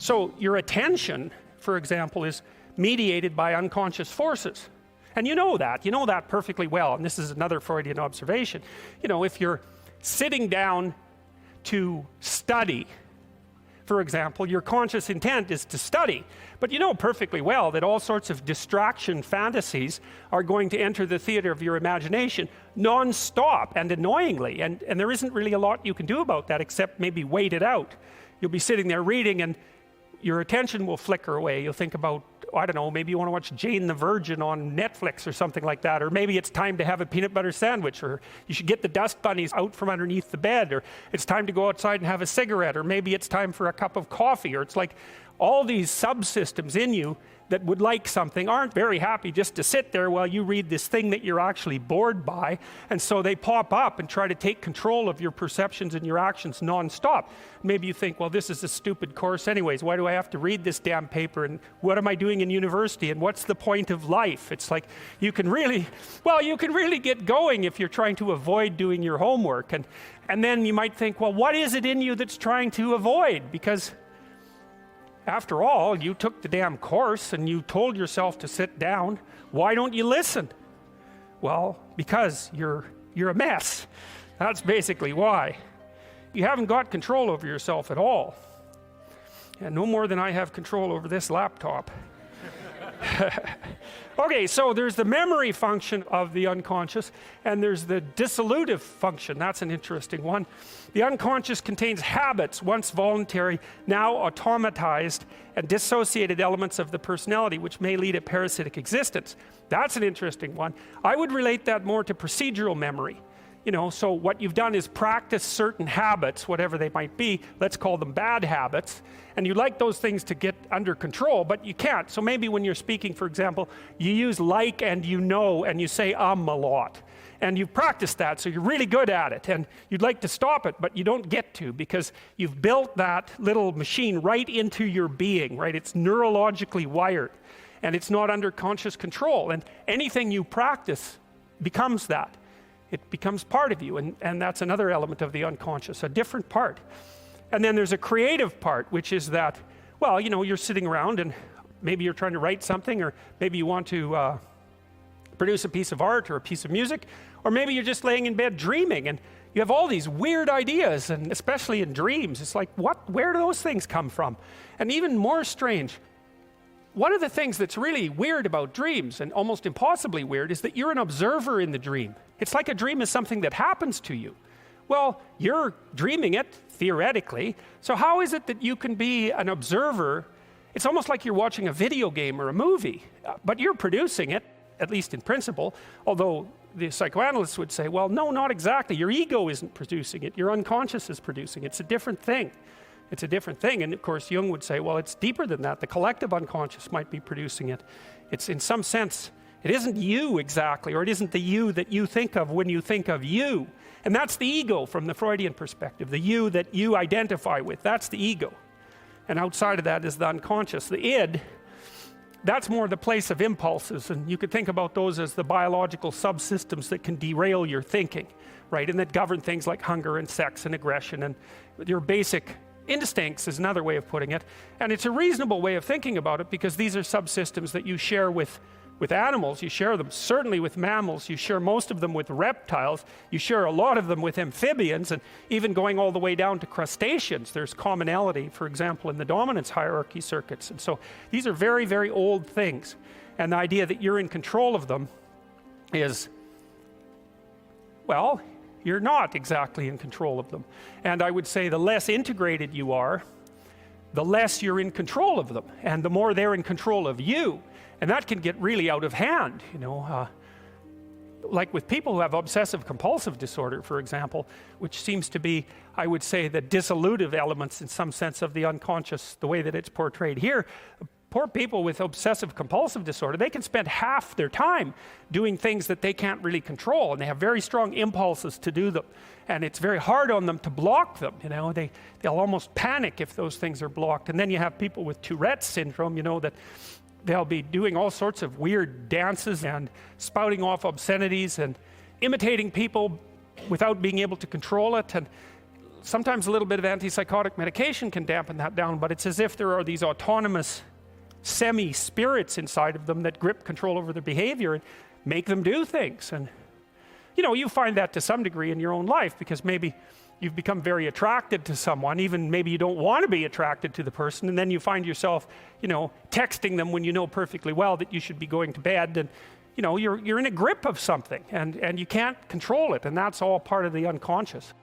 So your attention, for example, is mediated by unconscious forces. And you know that perfectly well. And this is another Freudian observation. You know, if you're sitting down to study, for example, your conscious intent is to study. But you know perfectly well that all sorts of distraction fantasies are going to enter the theater of your imagination non-stop and annoyingly. And there isn't really a lot you can do about that except maybe wait it out. You'll be sitting there reading and your attention will flicker away. You'll think about, I don't know, maybe you want to watch Jane the Virgin on Netflix or something like that, or maybe it's time to have a peanut butter sandwich, or you should get the dust bunnies out from underneath the bed, or it's time to go outside and have a cigarette, or maybe it's time for a cup of coffee, or it's like all these subsystems in you that would like something aren't very happy just to sit there while you read this thing that you're actually bored by, and so they pop up and try to take control of your perceptions and your actions non-stop. Maybe you think, well, this is a stupid course anyways, why do I have to read this damn paper, and what am I doing in university, and what's the point of life? It's like you can really get going if you're trying to avoid doing your homework, and then you might think, well, what is it in you that's trying to avoid? Because after all, you took the damn course and you told yourself to sit down. Why don't you listen? Well, because you're a mess. That's basically why. You haven't got control over yourself at all. And no more than I have control over this laptop. Okay, so there's the memory function of the unconscious, and there's the dissolutive function. That's an interesting one. The unconscious contains habits, once voluntary, now automatized and dissociated elements of the personality, which may lead a parasitic existence. That's an interesting one. I would relate that more to procedural memory. You know, so what you've done is practice certain habits, whatever they might be, let's call them bad habits, and you like those things to get under control, but you can't. So maybe when you're speaking, for example, you use like and you know, and you say a lot. And you've practiced that, so you're really good at it, and you'd like to stop it, but you don't get to, because you've built that little machine right into your being, right? It's neurologically wired, and it's not under conscious control, and anything you practice becomes that. It becomes part of you, and that's another element of the unconscious, a different part. And then there's a creative part, which is that, well, you know, you're sitting around and maybe you're trying to write something, or maybe you want to produce a piece of art or a piece of music, or maybe you're just laying in bed dreaming and you have all these weird ideas, and especially in dreams, it's like, where do those things come from? And even more strange, one of the things that's really weird about dreams, and almost impossibly weird, is that you're an observer in the dream. It's like a dream is something that happens to you. Well, you're dreaming it, theoretically, so how is it that you can be an observer? It's almost like you're watching a video game or a movie, but you're producing it, at least in principle, although the psychoanalysts would say, well, no, not exactly. Your ego isn't producing it, your unconscious is producing it. It's a different thing. It's a different thing, and of course Jung would say, well, it's deeper than that. The collective unconscious might be producing it. It's, in some sense, it isn't you exactly, or it isn't the you that you think of when you think of you. And that's the ego from the Freudian perspective, the you that you identify with. That's the ego. And outside of that is the unconscious. The id, that's more the place of impulses, and you could think about those as the biological subsystems that can derail your thinking, right? And that govern things like hunger and sex and aggression and your basic instincts is another way of putting it. And it's a reasonable way of thinking about it, because these are subsystems that you share with animals. You share them certainly with mammals. You share most of them with reptiles. You share a lot of them with amphibians, and even going all the way down to crustaceans. There's commonality, for example, in the dominance hierarchy circuits. And so these are very, very old things. And the idea that you're in control of them is, well, you're not exactly in control of them. And I would say the less integrated you are, the less you're in control of them, and the more they're in control of you. And that can get really out of hand, you know. Like with people who have obsessive compulsive disorder, for example, which seems to be, I would say, the dissolutive elements in some sense of the unconscious, the way that it's portrayed here. Poor people with obsessive compulsive disorder, they can spend half their time doing things that they can't really control, and they have very strong impulses to do them, and it's very hard on them to block them, you know. They'll almost panic if those things are blocked. And then you have people with Tourette's syndrome, you know, that they'll be doing all sorts of weird dances and spouting off obscenities and imitating people without being able to control it, and sometimes a little bit of antipsychotic medication can dampen that down, but it's as if there are these autonomous semi-spirits inside of them that grip control over their behavior and make them do things. And you know, you find that to some degree in your own life, because maybe you've become very attracted to someone, even maybe you don't want to be attracted to the person, and then you find yourself, you know, texting them when you know perfectly well that you should be going to bed, and you know, you're in a grip of something, and you can't control it, and that's all part of the unconscious.